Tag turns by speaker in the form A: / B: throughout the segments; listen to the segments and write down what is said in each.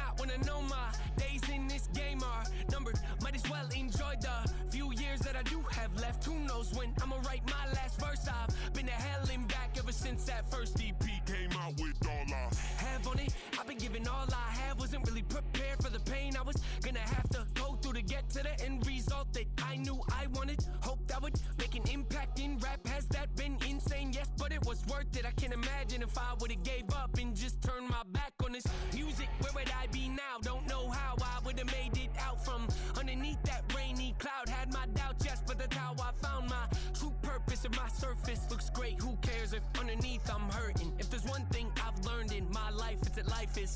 A: not wanna know my days in this game are numbered. Might as well enjoy the few years that I do have left. Who knows when I'ma write my last verse? I've been to hell and back ever since that first EP came out with all I have on it. I've been giving all I have, wasn't really prepared for the pain I was gonna have to go through to get to the end result that I knew I wanted. Hoped I would make an impact in rap. Has that been insane? Yes, but it was worth it. I can't imagine if I would've gave up and just turned my back on this music. Where would I be now? Don't know how I would've made it out from underneath that rainy cloud. Had my doubts, yes, but that's how I found my true purpose. If my surface looks great, who cares if underneath I'm hurting? If there's one thing I've learned in my life, it's that life is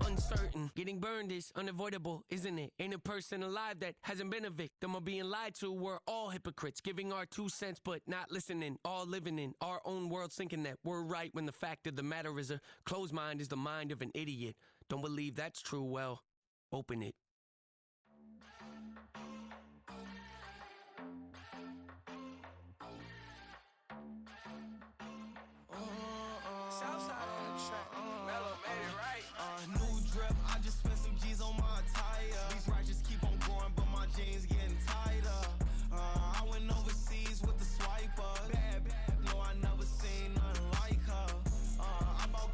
A: uncertain. Getting burned is unavoidable, isn't it? Ain't a person alive that hasn't been a victim of being lied to. We're all hypocrites, giving our 2 cents but not listening. All living in our own world, thinking that we're right when the fact of the matter is a closed mind is the mind of an idiot. Don't believe that's true? Well, open it.
B: Southside on the track. Mellow made it right. New drip, I just spent some G's on my attire. These righteous keep on growing, but my jeans getting tighter. I went overseas with the swiper. Bad, no, I never seen nothing like her. I bought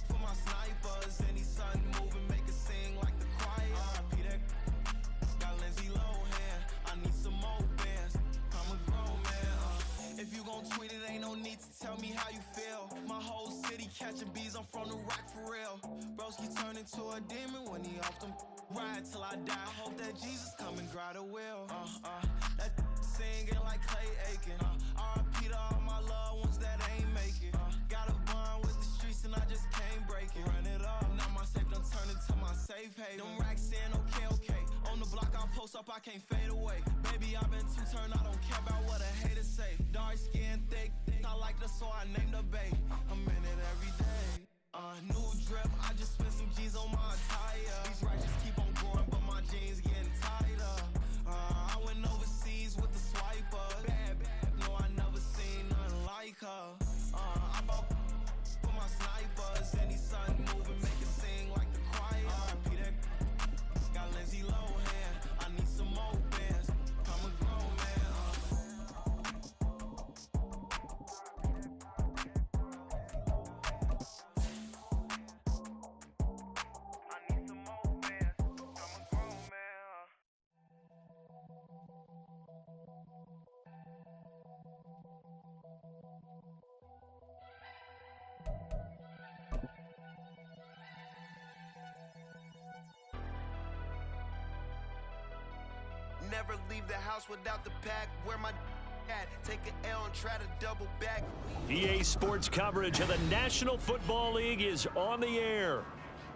B: for my snipers. Any sudden moving, make it sing like the choir. Peter got Lindsay Lohan. I need some more bands. I'm a grown man. If you gon' tweet it, ain't no need to tell me how you feel. My whole city catching bees, I'm from the rock for real. Broski turned into a demon when he off them. Ride till I die, hope that Jesus come and grab the wheel. That singing like Clay Aiken. R.I.P. to all my loved ones that ain't make it. Got a bond with the streets and I just can't break it. Run it up, now my safe done turned into my safe haven. Them racks in, okay. On the block I post up, I can't fade away. Baby, I've been too turned, I don't care about what a hater say. Dark skin, thick, I like the so I named the bae. I'm in it every day. New drip, I just spent some G's on my attire. These righteous keep on growing, but my jeans getting tighter. I went overseas with the swiper. Bad, no, I never seen nothing like her. I bought for my snipers. Any sudden moving, make it sing like the choir. Peter got Lindsay Lohan. I need some more bands. I'm a grown man.
C: Never leave the house without the pack. Where my at? Take an L and try to double back.
D: EA Sports coverage of the National Football League is on the air.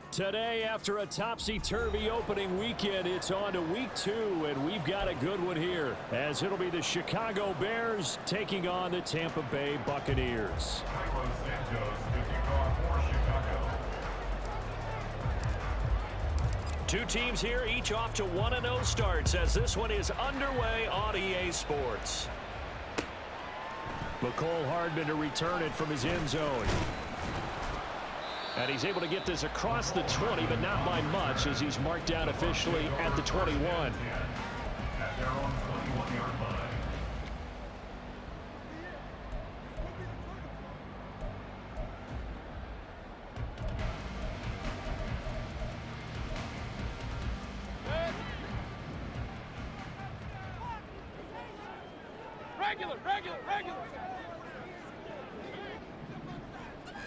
D: Today, after a topsy-turvy opening weekend, it's on to week 2, and we've got a good one here, as it'll be the Chicago Bears taking on the Tampa Bay Buccaneers. Two teams here, each off to 1-0 starts as this one is underway on EA Sports. McCole Hardman to return it from his end zone. And he's able to get this across the 20, but not by much as he's marked down officially at the 21.
E: At their own 21-yard line.
F: Regular.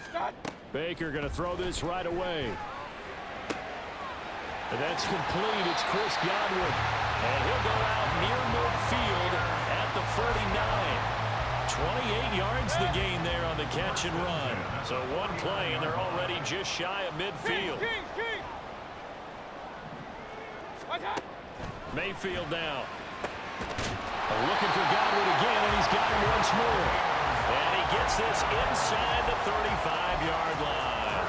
F: Stop.
D: Baker going to throw this right away. And that's complete. It's Chris Godwin. And he'll go out near midfield at the 49. 28 yards the gain there on the catch and run. So one play, and they're already just shy of midfield. Mayfield now. Looking for Godwin again, and he's got him once more. And he gets this inside the 35-yard line.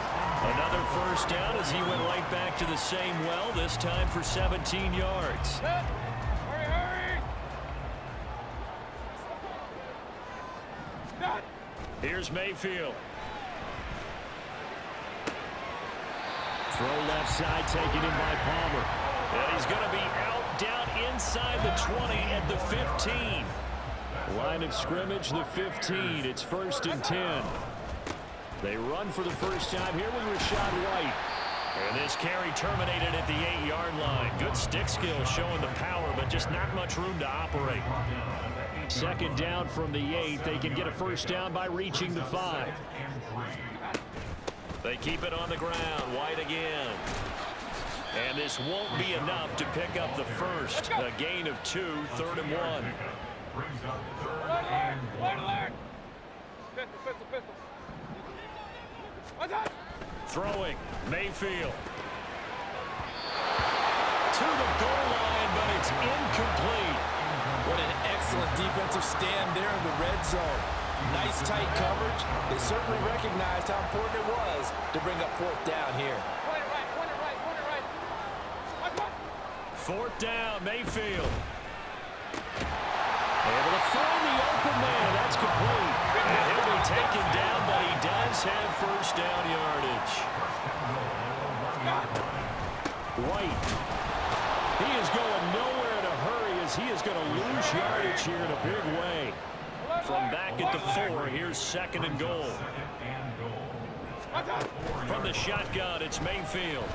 D: Another first down as he went right back to the same well, this time for 17 yards.
F: Hurry!
D: Here's Mayfield. Throw left side, taken in by Palmer. And he's going to be out down inside the 20 at the 15. Line of scrimmage, the 15. It's 1st and 10. They run for the first time here with Rashad White. And this carry terminated at the 8-yard line. Good stick skill showing the power, but just not much room to operate. 2nd down from the 8. They can get a first down by reaching the 5. They keep it on the ground. White again. And this won't be enough to pick up the first. A gain of 2, 3rd and 1. Throwing, Mayfield. To the goal line, but it's incomplete.
G: What an excellent defensive stand there in the red zone. Nice tight coverage. They certainly recognized how important it was to bring up 4th down here.
D: 4th down, Mayfield. Able to find the open man. That's complete. And he'll be taken down, but he does have first down yardage. White. He is going nowhere in a hurry as he is going to lose yardage here in a big way. From back at the 4, here's 2nd and goal. From the shotgun, it's Mayfield.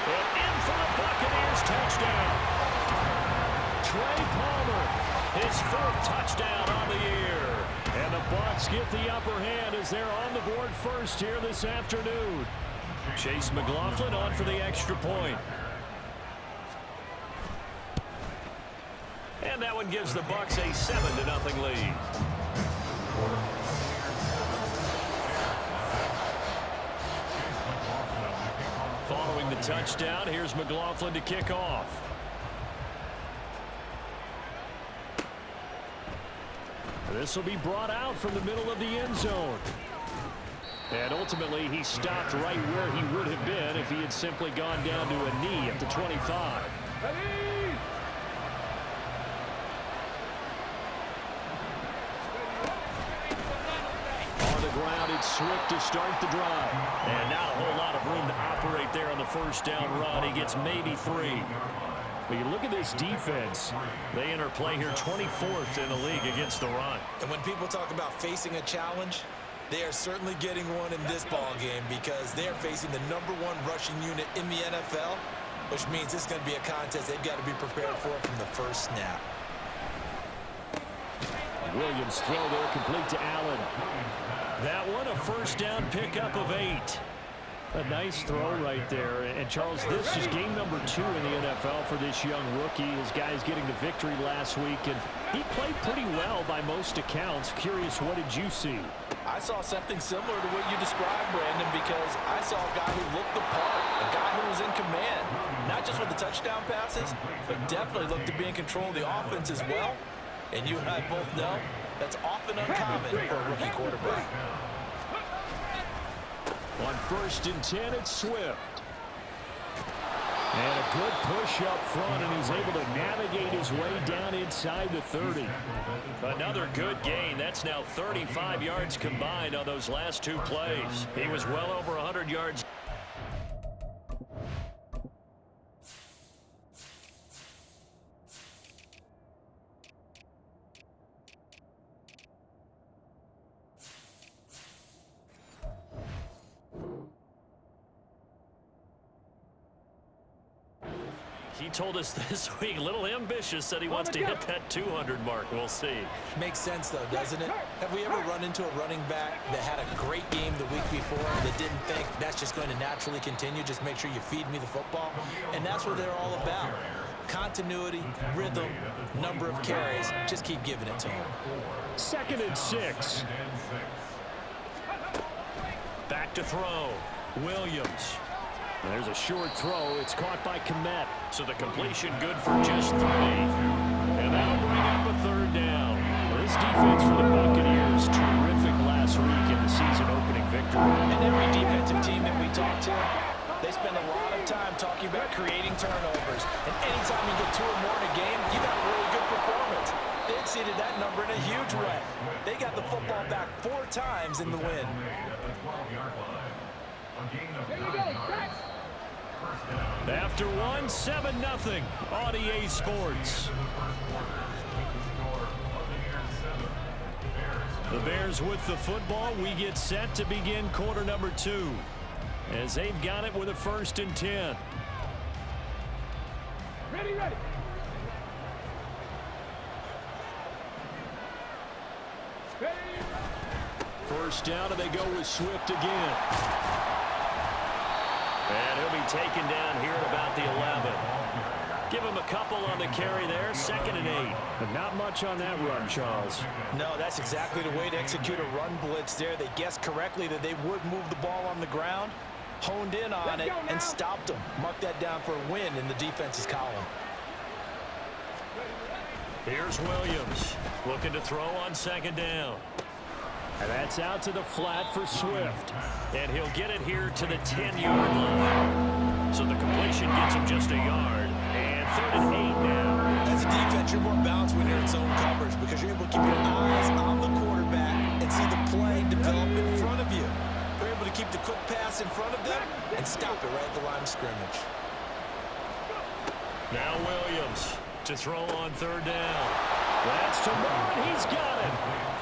D: And in for the Buccaneers touchdown. Trey Palmer, his 4th touchdown on the year. And the Bucs get the upper hand as they're on the board first here this afternoon. Chase McLaughlin on for the extra point. And that one gives the Bucs a 7-0 lead. Following the touchdown, here's McLaughlin to kick off. This will be brought out from the middle of the end zone. And ultimately, he stopped right where he would have been if he had simply gone down to a knee at the 25. On the ground, it's Swift to start the drive. And not a whole lot of room to operate there on the first down run. He gets maybe 3. But you look at this defense, they interplay here 24th in the league against the run.
G: And when people talk about facing a challenge, they are certainly getting one in this ball game because they are facing the #1 rushing unit in the NFL, which means this is going to be a contest they've got to be prepared for from the first snap.
D: Williams throw there complete to Allen. That one a first down pickup of 8. A nice throw right there. And, Charles, this is game number 2 in the NFL for this young rookie. His guys getting the victory last week, and he played pretty well by most accounts. Curious, what did you see?
G: I saw something similar to what you described, Brandon, because I saw a guy who looked the part, a guy who was in command, not just with the touchdown passes, but definitely looked to be in control of the offense as well. And you and I both know that's often uncommon for a rookie quarterback.
D: On 1st and 10, it's Swift. And a good push up front, and he's able to navigate his way down inside the 30. Another good gain. That's now 35 yards combined on those last 2 plays. He was well over 100 yards. He told us this week, a little ambitious, said he wants to hit that 200 mark. We'll see.
G: Makes sense, though, doesn't it? Have we ever run into a running back that had a great game the week before that didn't think that's just going to naturally continue? Just make sure you feed me the football. And that's what they're all about. Continuity, rhythm, number of carries. Just keep giving it to him.
D: 2nd and 6. Back to throw. Williams. There's a short throw. It's caught by Kmet. So the completion good for just 3. And that'll bring up a 3rd down. This defense for the Buccaneers, terrific last week in the season-opening victory.
G: And every defensive team that we talk to, they spend a lot of time talking about creating turnovers. And anytime you get 2 or more in a game, you got a really good performance. They exceeded that number in a huge way. They got the football back 4 times in the win.
D: after one, 7-0 on EA Sports. The Bears with the football. We get set to begin quarter number 2 as they've got it with a 1st and 10.
F: Ready.
D: First down, and they go with Swift again. And he'll be taken down here at about the 11. Give him a couple on the carry there, 2nd and 8.
H: But not much on that run, Charles.
G: No, that's exactly the way to execute a run blitz there. They guessed correctly that they would move the ball on the ground, honed in on it, and stopped them. Mark that down for a win in the defense's column.
D: Here's Williams looking to throw on 2nd down. And that's out to the flat for Swift. And he'll get it here to the 10-yard line. So the completion gets him just a yard. And 3rd and 8 now.
G: As a defense, you're more balanced when you're in zone coverage because you're able to keep your eyes on the quarterback and see the play develop in front of you. They're able to keep the quick pass in front of them and stop it right at the line of scrimmage.
D: Now Williams to throw on 3rd down. That's to Moore, and he's got it.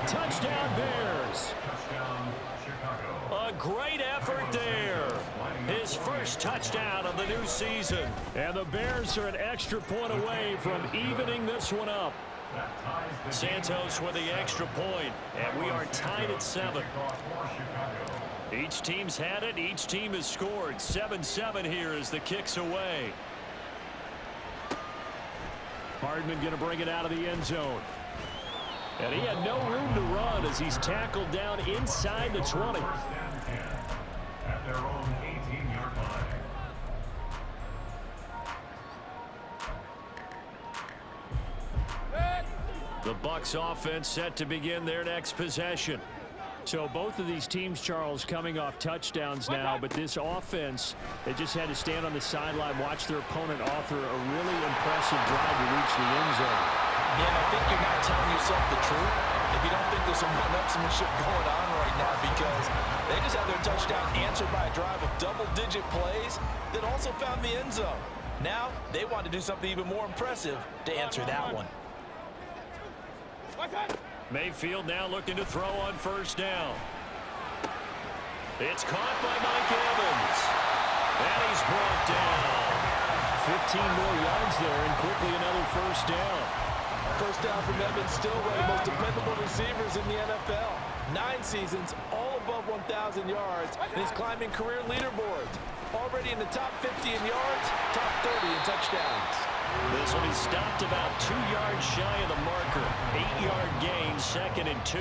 D: Touchdown Bears. A great effort there. His first touchdown of the new season. And the Bears are an extra point away from evening this one up. Santos with the extra point, and we are tied at 7. Each team's had it. Each team has scored. 7-7 here as the kick's away. Hardman going to bring it out of the end zone. And he had no room to run as he's tackled down inside the 20.
E: At their own 18-yard line.
D: The Bucs offense set to begin their next possession.
H: So both of these teams, Charles, coming off touchdowns now, but this offense, they just had to stand on the sideline, watch their opponent author a really impressive drive to reach the end zone.
G: Yeah, and I think you're not telling yourself the truth if you don't think there's some one-upsmanship going on right now because they just had their touchdown answered by a drive of double-digit plays that also found the end zone. Now, they want to do something even more impressive to answer that one.
D: Mayfield now looking to throw on 1st down. It's caught by Mike Evans. And he's brought down. 15 more yards there and quickly another 1st down.
G: First down from Evans, still one of the most dependable receivers in the NFL. 9 seasons, all above 1,000 yards, and he's climbing career leaderboards. Already in the top 50 in yards, top 30 in touchdowns.
D: This will be stopped about 2 yards shy of the marker. 8-yard gain, 2nd and 2.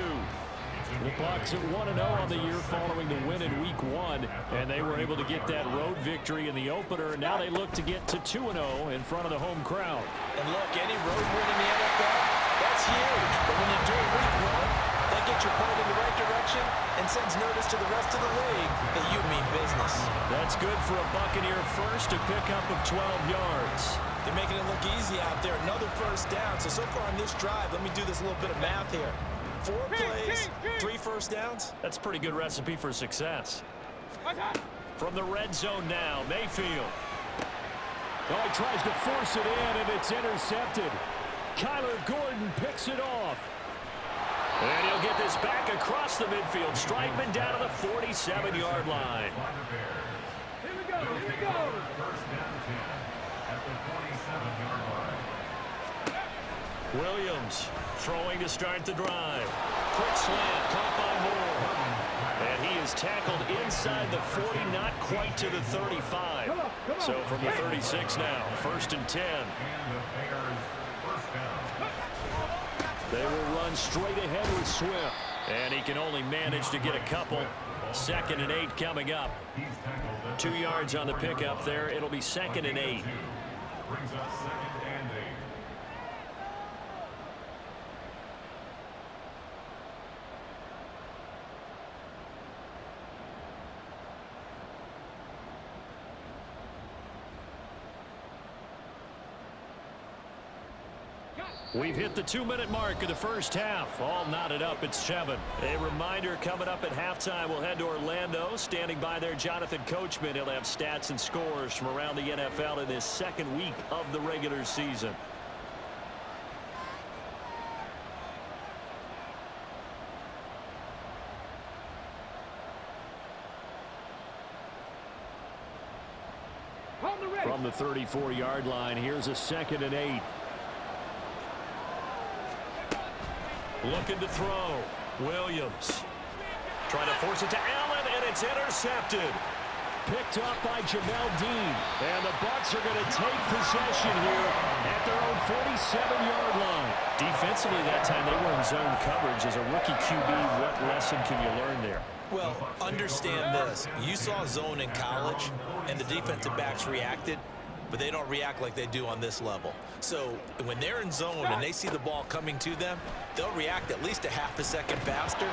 D: The Bucs at 1-0 on the year following the win in Week 1, and they were able to get that road victory in the opener. Now they look to get to 2-0 in front of the home crowd.
G: And look, any road win in the NFL, that's huge. But when you do it Week 1, that gets your point in the right direction and sends notice to the rest of the league that you mean business.
D: That's good for a Buccaneer first, a pickup of 12 yards.
G: They're making it look easy out there. Another 1st down. So far on this drive, let me do this little bit of math here. 4 plays, 3 1st downs.
D: That's a pretty good recipe for success. From the red zone now, Mayfield.
H: Oh, he tries to force it in, and it's intercepted. Kyler Gordon picks it off.
D: And he'll get this back across the midfield. Strikeman down to the 47-yard line.
F: Here we go.
E: 1st down 10 at the 47-yard line.
D: Williams throwing to start the drive. Quick slant caught by Moore. And he is tackled inside the 40, not quite to the 35. So from the 36 now, 1st and 10. They will run straight ahead with Swift. And he can only manage to get a couple. 2nd and 8 coming up. 2 yards on the pickup there. It'll be 2nd and 8.
E: Brings up 2nd and 8.
D: We've hit the 2-minute mark of the first half. All knotted up at 7. A reminder coming up at halftime, we'll head to Orlando. Standing by there, Jonathan Coachman. He'll have stats and scores from around the NFL in this second week of the regular season. From the 34-yard line, here's a 2nd and 8. Looking to throw. Williams. Trying to force it to Allen, and it's intercepted. Picked up by Jamel Dean. And the Bucs are going to take possession here at their own 47-yard line. Defensively that time, they were in zone coverage. As a rookie QB, what lesson can you learn there?
G: Well, understand this. You saw zone in college, and the defensive backs reacted, but they don't react like they do on this level. So when they're in zone and they see the ball coming to them, they'll react at least a half a second faster.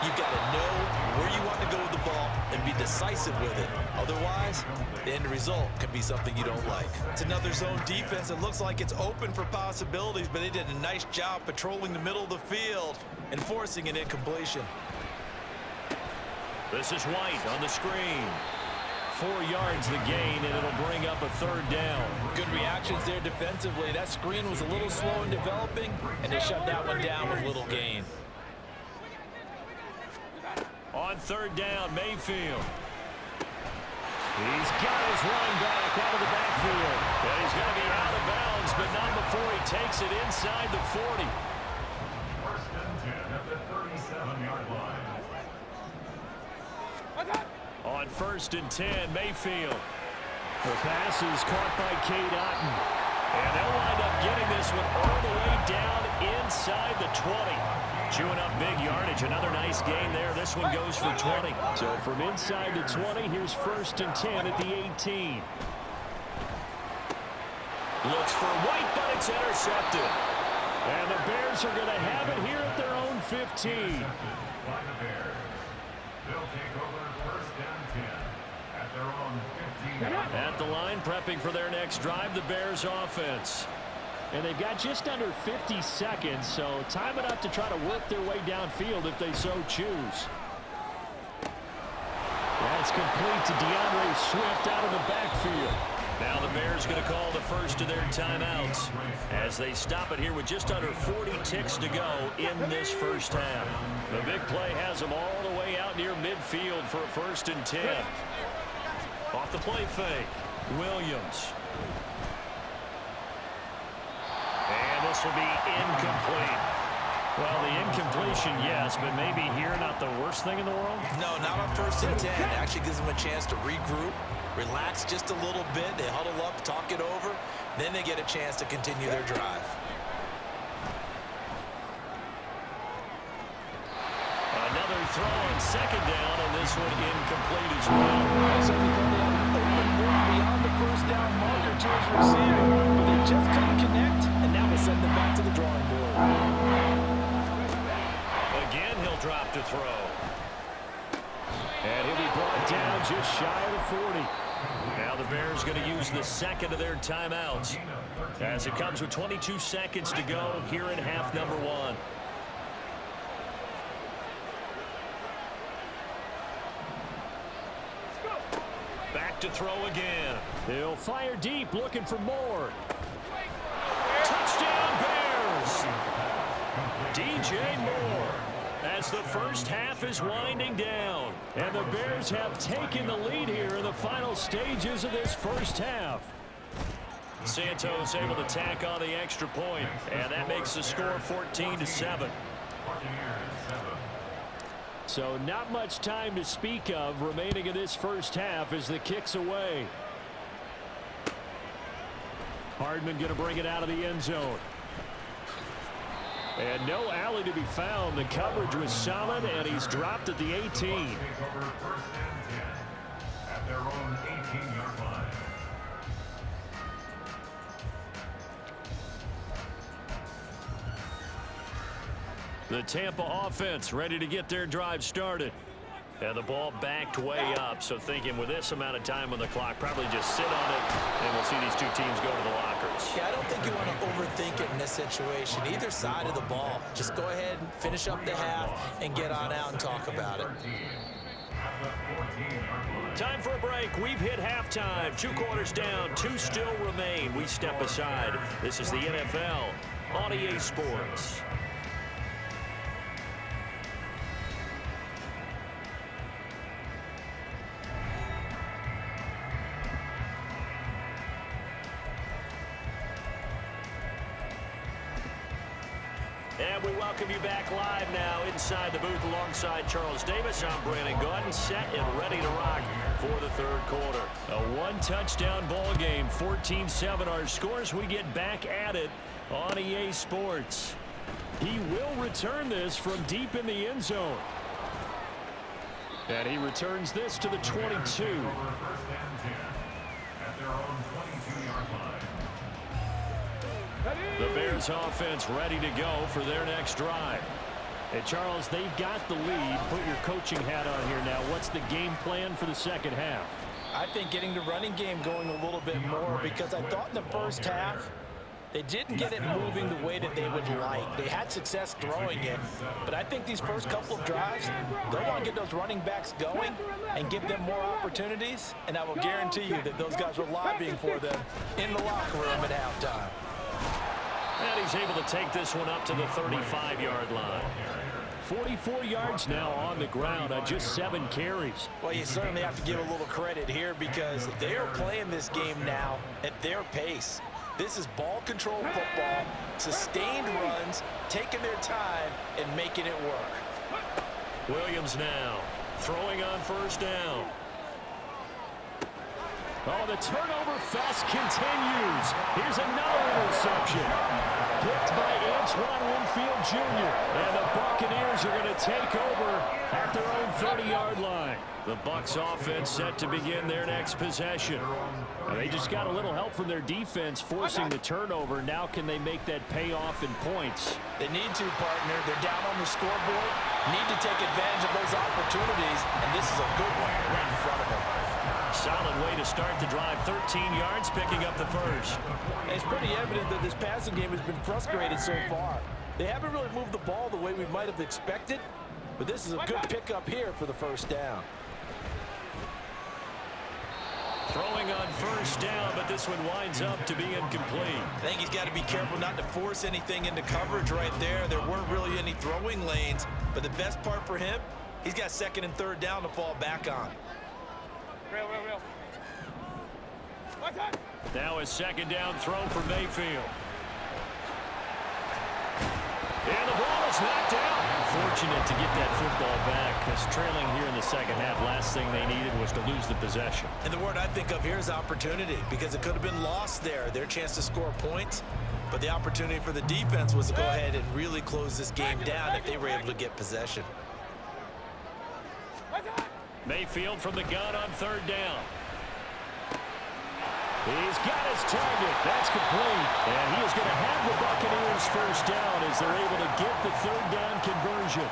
G: You've got to know where you want to go with the ball and be decisive with it. Otherwise, the end result can be something you don't like. It's another zone defense. It looks like it's open for possibilities, but they did a nice job patrolling the middle of the field and forcing an incompletion.
D: This is White on the screen. 4 yards the gain, and it'll bring up a 3rd down.
G: Good reactions there defensively. That screen was a little slow in developing, and they shut that one down with little gain.
D: On 3rd down, Mayfield. He's got his running back out of the backfield. And he's going to be out of bounds, but not before he takes it inside the 40.
E: 1st and 10 at the 37-yard line.
D: On 1st and 10, Mayfield. The pass is caught by Cade Otton. And they'll wind up getting this one all the way down inside the 20. Chewing up big yardage. Another nice gain there. This one goes for 20. So from inside the 20, here's 1st and 10 at the 18. Looks for White, but it's intercepted. And the Bears are going to have it here at their own 15.
E: By the Bears. They'll take over 1st and 10 at their own 15.
D: At the line, prepping for their next drive, the Bears offense. And they've got just under 50 seconds, so time enough to try to work their way downfield if they so choose. That's complete to DeAndre Swift out of the backfield. Now the Bears going to call the first of their timeouts as they stop it here with just under 40 ticks to go in this first half. The big play has them all the way out near midfield for a 1st and 10. Off the play fake, Williams. And this will be incomplete. Well, the incompletion, yes, but maybe here not the worst thing in the world?
G: No, not on 1st and 10. It actually gives them a chance to regroup, relax just a little bit. They huddle up, talk it over. Then they get a chance to continue their drive.
D: Another throw on 2nd down, and this one incomplete as well.
G: So we thought they had an open look beyond the 1st down marker to his receiver, but they just couldn't connect, and now we'll send them back to the drawing board.
D: Again, he'll drop to throw. And he'll be brought down just shy of the 40. Now the Bears going to use the 2nd of their timeouts as it comes with 22 seconds to go here in half number 1. Back to throw again. He'll fire deep, looking for more. Touchdown Bears! DJ Moore. As the first half is winding down. And the Bears have taken the lead here in the final stages of this first half. Santos able to tack on the extra point, and that makes the score 14-7. So not much time to speak of remaining in this first half as the kick's away. Hardman going to bring it out of the end zone. And no alley to be found. The coverage was solid, and he's dropped at the 18.
E: Take over 1st and 10 at their own 18-yard line.
D: The Tampa offense ready to get their drive started. And the ball backed way up, so thinking with this amount of time on the clock, probably just sit on it, and we'll see these two teams go to the lockers.
G: Yeah, I don't think you want to overthink it in this situation. Either side of the ball. Just go ahead and finish up the half and get on out and talk about it.
D: Time for a break. We've hit halftime. 2 quarters down, 2 still remain. We step aside. This is the NFL on EA Sports. And we welcome you back live now inside the booth alongside Charles Davis. I'm Brandon Gaudin, set and ready to rock for the third quarter. A 1-touchdown ball game, 14-7 our scores. We get back at it on EA Sports. He will return this from deep in the end zone. And he returns this to the 22.
E: At their own 22-yard line.
D: The Bears offense ready to go for their next drive. And Charles, they've got the lead. Put your coaching hat on here now. What's the game plan for the second half?
G: I think getting the running game going a little bit more, because I thought in the first half they didn't get it moving the way that they would like. They had success throwing it, but I think these first couple of drives, they'll want to get those running backs going and give them more opportunities, and I will guarantee you that those guys were lobbying for them in the locker room at halftime.
D: And he's able to take this one up to the 35-yard line. 44 yards now on the ground on just 7 carries.
G: Well, you certainly have to give a little credit here, because they are playing this game now at their pace. This is ball control football, sustained runs, taking their time and making it work.
D: Williams now throwing on first down. Oh, the turnover fest continues. Here's another interception. Picked by Antoine Winfield Jr. And the Buccaneers are going to take over at their own 30-yard line. The Bucs offense set to begin their next possession. And they just got a little help from their defense forcing the turnover. Now can they make that pay off in points?
G: They need to, partner. They're down on the scoreboard. Need to take advantage of those opportunities. And this is a good one right in front of them.
D: Solid way to start the drive. 13 yards, picking up the first.
G: And it's pretty evident that this passing game has been frustrated so far. They haven't really moved the ball the way we might have expected, but this is a good pickup here for the first down.
D: Throwing on first down, but this one winds up to be incomplete.
G: I think he's got to be careful not to force anything into coverage right there. There weren't really any throwing lanes, but the best part for him, he's got second and third down to fall back on.
F: Real.
D: Now a second down throw for Mayfield. And the ball is knocked out. Fortunate to get that football back, because trailing here in the second half, last thing they needed was to lose the possession.
G: And the word I think of here is opportunity, because it could have been lost there, their chance to score points. But the opportunity for the defense was to go ahead and really close this game down if they were able to get possession.
D: Mayfield from the gun on third down. He's got his target. That's complete. And he is going to have the Buccaneers first down as they're able to get the third down conversion.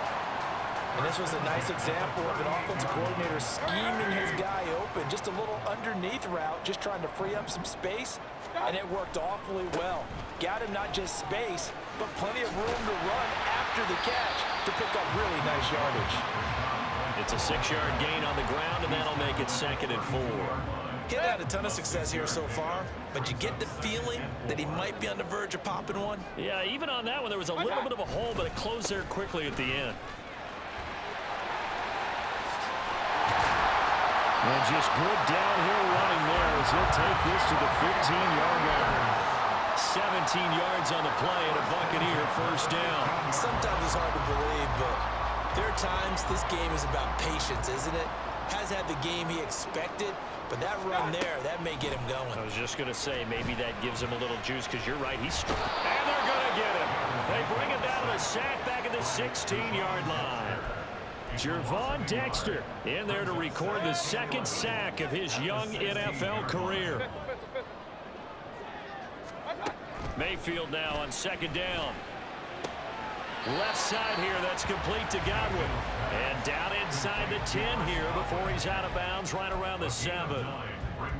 G: And this was a nice example of an offensive coordinator scheming his guy open. Just a little underneath route, just trying to free up some space. And it worked awfully well. Got him not just space, but plenty of room to run after the catch to pick up really nice yardage.
D: It's a 6-yard gain on the ground, and that'll make it 2nd and 4.
G: He's had a ton of success here so far, but you get the feeling that he might be on the verge of popping one.
D: Yeah, even on that one, there was a little bit of a hole, but it closed there quickly at the end. And just good downhill running there as he'll take this to the 15-yard line. 17 yards on the play and a Buccaneer first down.
G: Sometimes it's hard to believe, but there are times this game is about patience, isn't it? Has had the game he expected, but that run there, that may get him going.
D: I was just going to say, maybe that gives him a little juice, because you're right, he's strong. And they're going to get him. They bring him down to the sack back at the 16-yard line. Jervon Dexter in there to record the second sack of his young NFL career. Mayfield now on second down. Left side here, that's complete to Godwin. And down inside the 10 here before he's out of bounds right around the 7.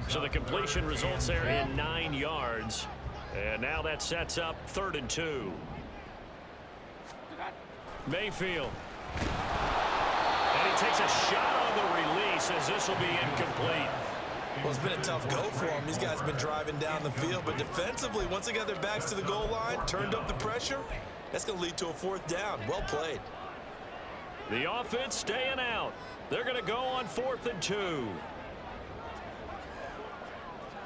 D: So the completion results there in 9 yards. And now that sets up 3rd and 2. Mayfield. And he takes a shot on the release as this will be incomplete.
G: Well, it's been a tough go for him. These guys have been driving down the field, but defensively, once they got their backs to the goal line, turned up the pressure, that's going to lead to a 4th down. Well played.
D: The offense staying out. They're going to go on 4th and 2.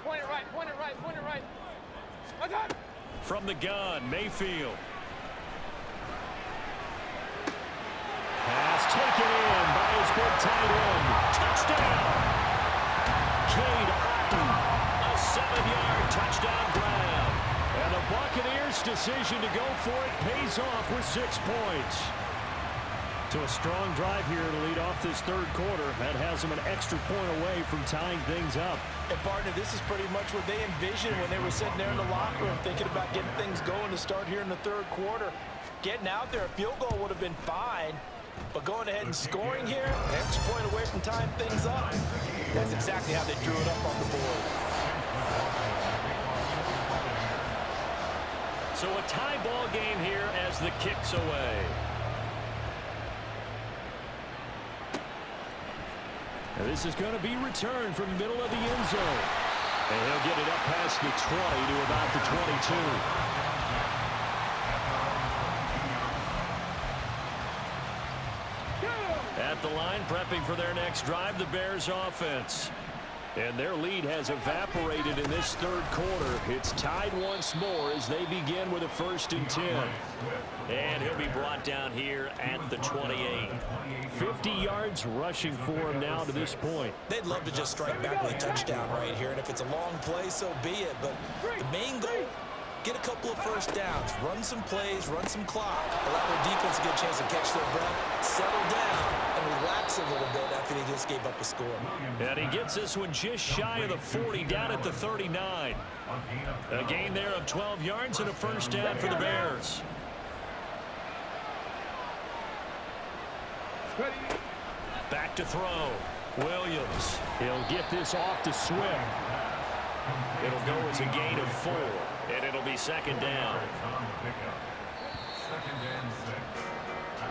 F: Point it right, point it right, point it right.
D: From the gun, Mayfield. Pass taken in by his big tight end. Touchdown! Cade Otton, a 7-yard touchdown grab. And the Buccaneers' decision to go for it pays off with 6 points. So a strong drive here to lead off this 3rd quarter. That has them an extra point away from tying things up.
G: And partner, this is pretty much what they envisioned when they were sitting there in the locker room thinking about getting things going to start here in the 3rd quarter. Getting out there, a field goal would have been fine. But going ahead and scoring here, an extra point away from tying things up, that's exactly how they drew it up on the board.
D: So a tie ball game here as the kick's away. And this is going to be returned from the middle of the end zone. And he'll get it up past the 20 to about the 22. At the line, prepping for their next drive, the Bears offense. And their lead has evaporated in this 3rd quarter. It's tied once more as they begin with a 1st and 10. And he'll be brought down here at the 28. 50 yards rushing for him now to this point.
G: They'd love to just strike back with a touchdown right here. And if it's a long play, so be it. But the main goal, get a couple of 1st downs, run some plays, run some clock, allow their defense to get a chance to catch their breath, settle down, and relax a little bit after they just gave up a score.
D: And he gets this one just shy of the 40, down at the 39. A gain there of 12 yards and a 1st down for the Bears. Back to throw. Williams. He'll get this off to Swift. It'll go as a gain of 4, and it'll be 2nd down.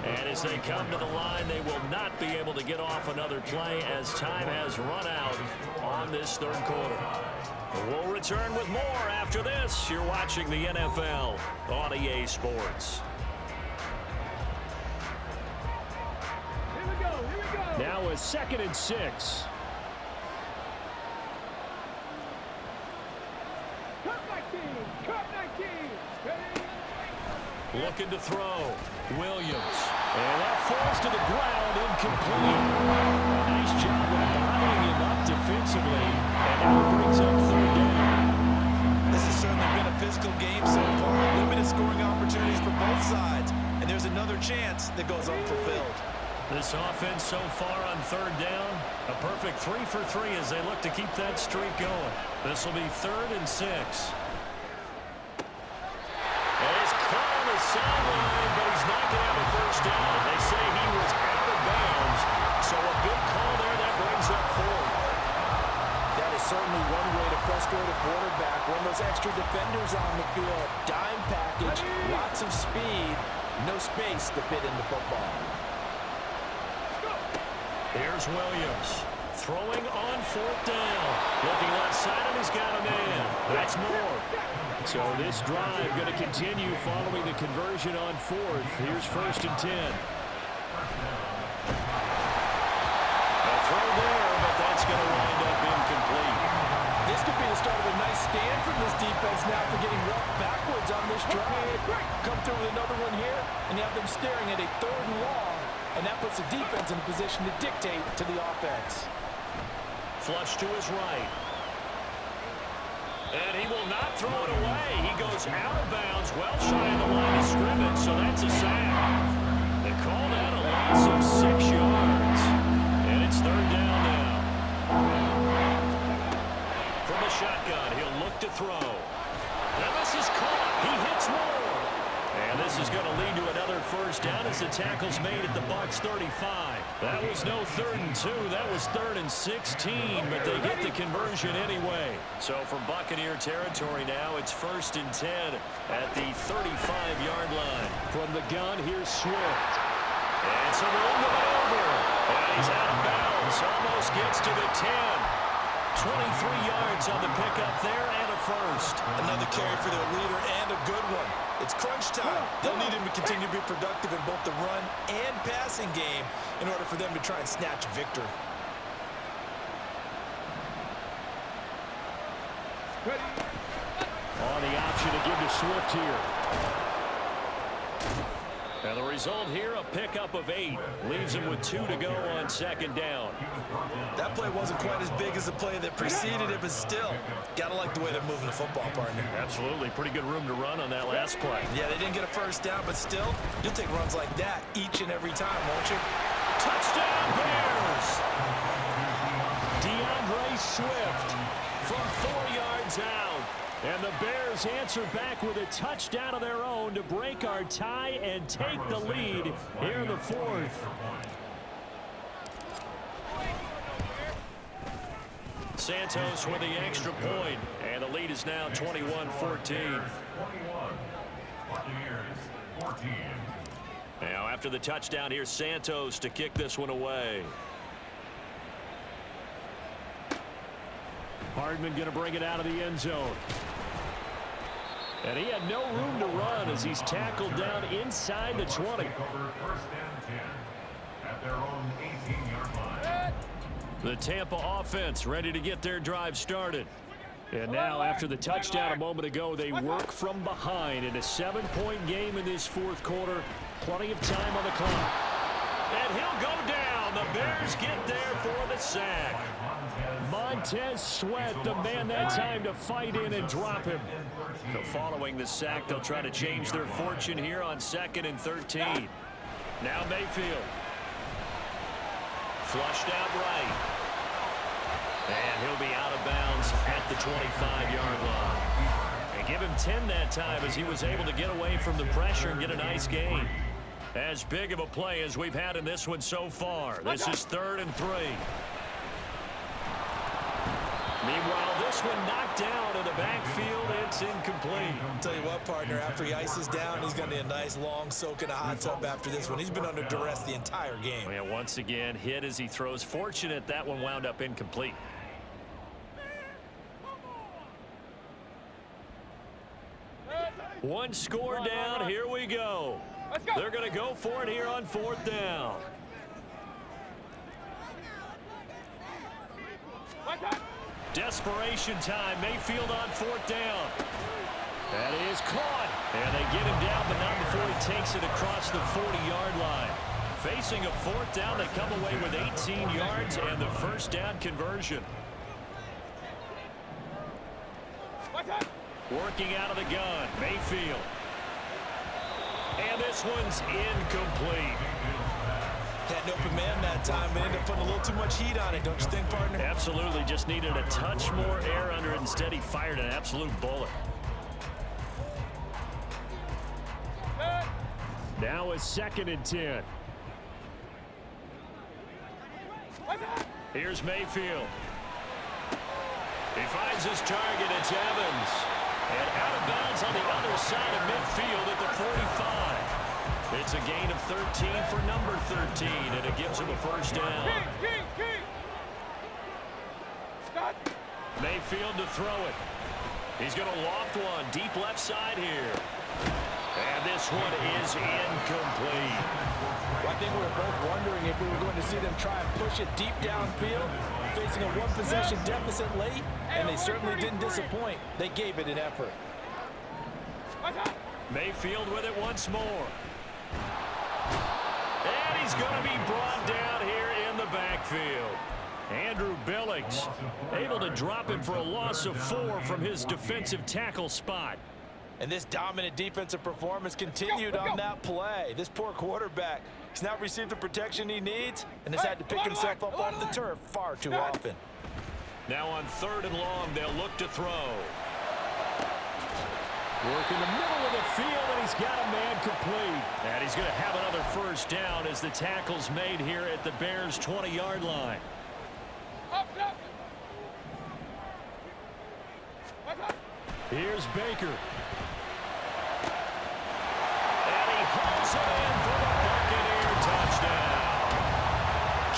D: And as they come to the line, they will not be able to get off another play as time has run out on this 3rd quarter. We'll return with more after this. You're watching the NFL on EA Sports.
F: Here we go, here we go.
D: Now a 2nd and 6.
F: Cut 19, cut 19.
D: Looking to throw. Williams. And that falls to the ground, incomplete. A nice job of bodying him up defensively. And now it brings up 3rd down.
G: This has certainly been a physical game so far. Limited scoring opportunities for both sides. And there's another chance that goes unfulfilled.
D: This offense so far on 3rd down, a perfect 3 for 3 as they look to keep that streak going. This will be 3rd and 6. And he's caught on the sideline, but he's not going to have a 1st down. They say he was out of bounds, so a big call there that brings up 4th.
G: That is certainly one way to frustrate a quarterback. Run those extra defenders on the field. Dime package, lots of speed, no space to fit into football.
D: Here's Williams throwing on 4th down. Looking left side, and he's got a man. That's more. So this drive going to continue following the conversion on 4th. Here's 1st and 10. A throw there, but that's going to wind up incomplete.
G: This could be the start of a nice stand from this defense now after getting roughed backwards on this drive. Come through with another one here, and you have them staring at a 3rd and long, and that puts the defense in a position to dictate to the offense.
D: Flush to his right. And he will not throw it away. He goes out of bounds, well shy of the line of scrimmage, so that's a sack. They call that a loss of 6 yards. And it's 3rd down now. From the shotgun, he'll look to throw. And this is caught. He hits more. And this is going to lead to another first down as the tackle's made at the Bucs 35. That was no 3rd and 2. That was 3rd and 16, but they get the conversion anyway. So from Buccaneer territory now, it's 1st and 10 at the 35-yard line.
H: From the gun, here's Swift.
D: And so they'll move it over. And he's out of bounds. Almost gets to the 10. 23 yards on the pickup there and a first.
G: Another carry for their leader and a good one. It's crunch time. They'll need him to continue to be productive in both the run and passing game in order for them to try and snatch a victory.
H: On the option to give to Swift here.
D: And the result here, a pickup of 8. Leaves him with 2 to go on 2nd down.
G: That play wasn't quite as big as the play that preceded it, but still, gotta like the way they're moving the football, partner.
D: Absolutely. Pretty good room to run on that last play.
G: Yeah, they didn't get a first down, but still, you'll take runs like that each and every time, won't you?
D: Touchdown, Bears! DeAndre Swift from 4 yards out.
H: And the Bears answer back with a touchdown of their own to break our tie and take the lead here in the 4th.
D: Santos with the extra point, and the lead is now 21-14.
E: 21. Buccaneers 14.
D: Now after the touchdown, here's Santos to kick this one away.
H: Hardman going to bring it out of the end zone. And he had no room to run as he's tackled down inside the 20.
E: Take over 1st and 10 at their own 18-yard line.
D: The Tampa offense ready to get their drive started.
H: And now after the touchdown a moment ago, they work from behind in a 7-point game in this 4th quarter. Plenty of time on the clock.
D: And he'll go down. The Bears get there for the sack.
H: Montez Sweat, the man that time to fight in and drop him.
D: So following the sack, they'll try to change their fortune here on 2nd and 13. Now Mayfield. Flushed out right. And he'll be out of bounds at the 25-yard line. And give him 10 that time as he was able to get away from the pressure and get a nice gain. As big of a play as we've had in this one so far. This is 3rd and 3. Meanwhile, this one knocked down in the backfield. It's incomplete.
G: I'll tell you what, partner, after he ices down, he's going to need a nice long soak in a hot tub after this one. He's been under duress the entire game.
D: Yeah, once again, hit as he throws. Fortunate that one wound up incomplete. One score down. Here we go. They're going to go for it here on 4th down. Desperation time. Mayfield on 4th down.
H: That is caught.
D: And they get him down, but not before he takes it across the 40-yard line. Facing a 4th down, they come away with 18 yards and the first down conversion. Working out of the gun, Mayfield. And this one's incomplete.
G: Had an open man that time, but ended up putting a little too much heat on it, don't you think, partner?
D: Absolutely. Just needed a touch more air under it. Instead, he fired an absolute bullet.
H: Now it's 2nd and 10.
D: Here's Mayfield. He finds his target. It's Evans. And out of bounds on the other side of midfield at the 45. It's a gain of 13 for number 13, and it gives him a first down. Mayfield to throw it. He's going to loft one deep left side here. And this one is incomplete.
G: Well, I think we were both wondering if we were going to see them try and push it deep downfield, facing a one-possession deficit late, and they certainly didn't disappoint. They gave it an effort.
D: Mayfield with it once more. And he's going to be brought down here in the backfield. Andrew Billings able to drop him for a loss of 4 from his defensive tackle spot.
G: And this dominant defensive performance continued on that play. This poor quarterback, he's not received the protection he needs and has had to pick himself up off the turf far too often.
D: Now on 3rd and long, they'll look to throw. Working the middle of the field, and he's got a man complete. And he's going to have another first down as the tackle's made here at the Bears' 20-yard line. Here's Baker. And he hauls it in for the Buccaneer touchdown.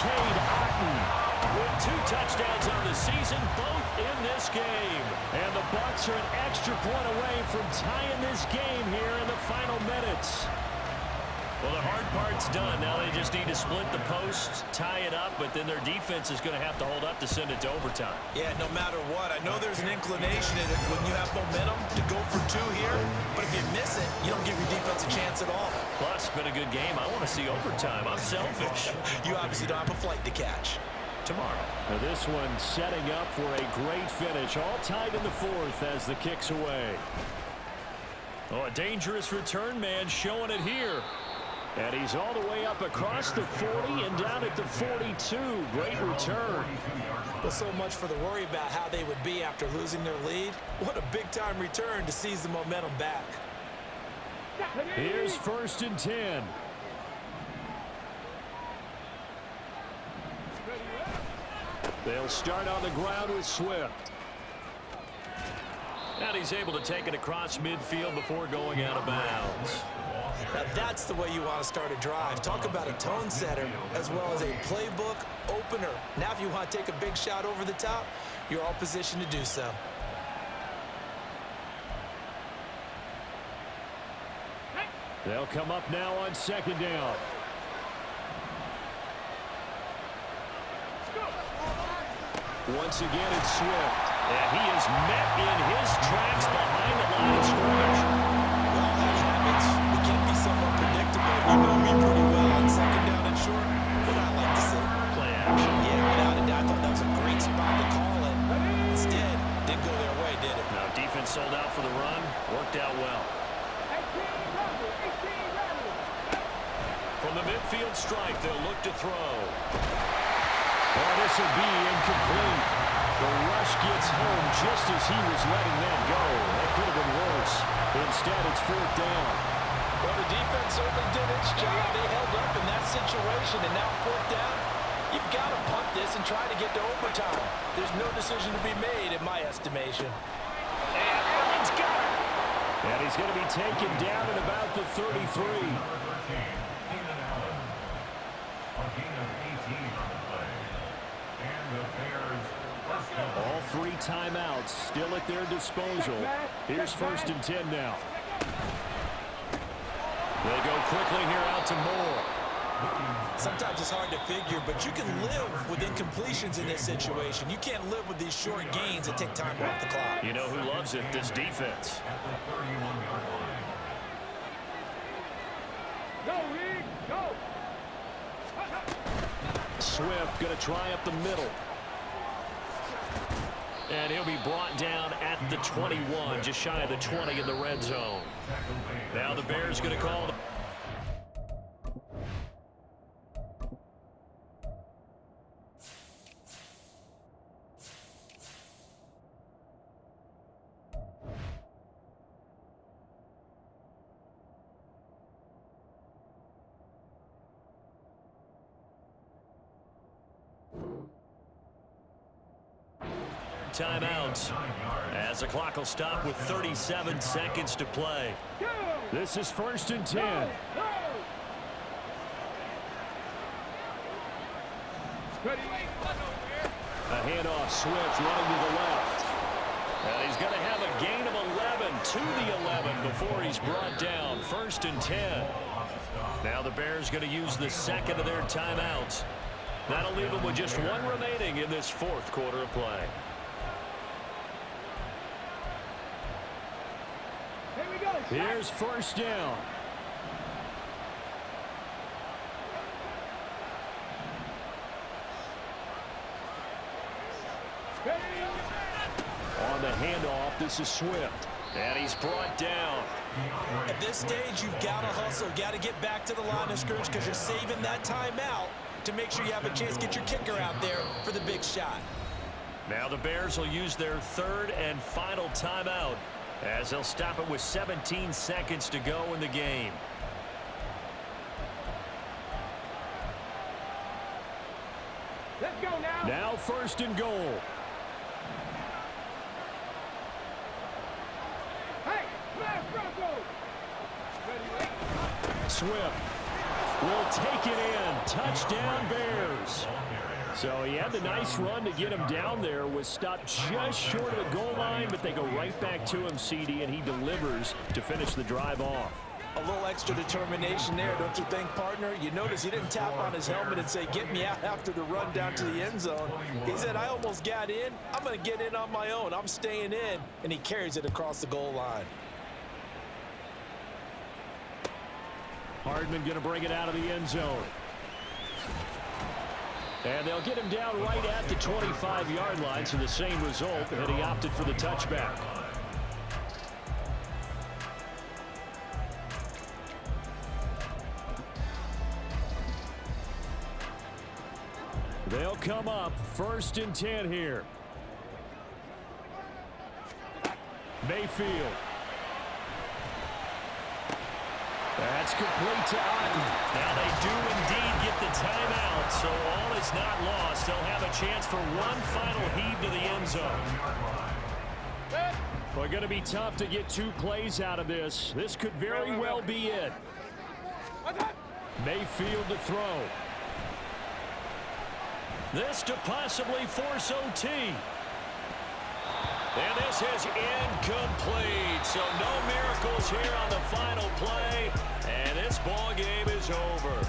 D: Cade Otton with 2 touchdowns on the season, both in this game. And the Bucs are an extra point away from tying this game here in the final minutes. Well, the hard part's done. Now they just need to split the posts, tie it up, but then their defense is going to have to hold up to send it to overtime.
G: Yeah, no matter what. I know there's an inclination in it when you have momentum to go for 2 here, but if you miss it, you don't give your defense a chance at all.
D: Plus, it's been a good game. I want to see overtime. I'm selfish.
G: You obviously don't have a flight to catch.
D: Tomorrow. Now this one setting up for a great finish. All tied in the 4th as the kick's away. Oh, a dangerous return man showing it here. And he's all the way up across the 40 and down at the 42. Great return.
G: Well, so much for the worry about how they would be after losing their lead. What a big-time return to seize the momentum back.
D: Here's 1st and 10. They'll start on the ground with Swift. And he's able to take it across midfield before going out of bounds.
G: Now that's the way you want to start a drive. Talk about a tone setter as well as a playbook opener. Now if you want to take a big shot over the top, you're all positioned to do so.
D: They'll come up now on 2nd down. Once again, it's Swift. And he is met in his tracks behind the line of scrimmage.
G: Well, like habits, it can be somewhat predictable. You know me pretty well on 2nd down and short. What I like to say.
D: Play action.
G: Yeah, without a doubt, I thought that was a great spot to call it. Instead, didn't go their way, did it?
D: Now, defense sold out for the run. Worked out well. From the midfield stripe, they'll look to throw. Oh, this will be incomplete. The rush gets home just as he was letting that go. That could have been worse. Instead, it's 4th down.
G: Well, the defense certainly did its job. They held up in that situation, and now 4th down. You've got to punt this and try to get to overtime. There's no decision to be made, in my estimation.
D: And Allen's got it. And he's going to be taken down at about the 33. All 3 timeouts still at their disposal. Here's 1st and 10 now. They go quickly here out to Moore.
G: Sometimes it's hard to figure, but you can live with incompletions in this situation. You can't live with these short gains that take time off the clock.
D: You know who loves it? This defense.
F: Go, Reed, go.
D: Swift going to try up the middle. And he'll be brought down at the 21, just shy of the 20 in the red zone. Now the Bears going to call. Timeout as the clock will stop with 37 seconds to play. This is 1st and 10. A handoff, Swift running to the left. And he's going to have a gain of 11 to the 11 before he's brought down. 1st and 10. Now the Bears going to use the 2nd of their timeouts. That'll leave them with just 1 remaining in this 4th quarter of play. Here's 1st down. On the handoff, this is Swift. And he's brought down.
G: At this stage, you've got to hustle. Got to get back to the line of scrimmage because you're saving that timeout to make sure you have a chance to get your kicker out there for the big shot.
D: Now the Bears will use their 3rd and final timeout. As they'll stop it with 17 seconds to go in the game.
F: Let's go now.
H: Now 1st and goal.
F: Hey, smash Broncos. Ready,
H: Swift will take it in. Touchdown, Bears. So he had the nice run to get him down there. Was stopped just short of the goal line, but they go right back to him, CD, and he delivers to finish the drive off.
G: A little extra determination there, don't you think, partner? You notice he didn't tap on his helmet and say, get me out after the run down to the end zone. He said, I almost got in. I'm going to get in on my own. I'm staying in. And he carries it across the goal line.
H: Hardman going to bring it out of the end zone. And they'll get him down right at the 25-yard line, so the same result, and he opted for the touchback. They'll come up 1st and 10 here. Mayfield. That's complete to Otten.
D: Now they do indeed get the timeout, so all is not lost. They'll have a chance for one final heave to the end zone.
H: Well, going to be tough to get 2 plays out of this. This could very well be it. Mayfield to throw.
D: This to possibly force OT. And this is incomplete. So no miracles here on the final play. And this ball game is over.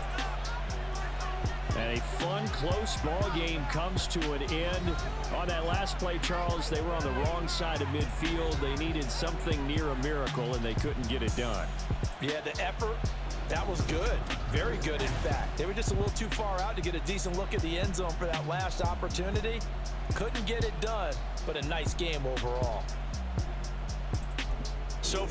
H: And a fun, close ball game comes to an end. On that last play, Charles, they were on the wrong side of midfield. They needed something near a miracle, and they couldn't get it done.
G: Yeah, the effort, that was good. Very good, in fact. They were just a little too far out to get a decent look at the end zone for that last opportunity. Couldn't get it done, but a nice game overall.
D: So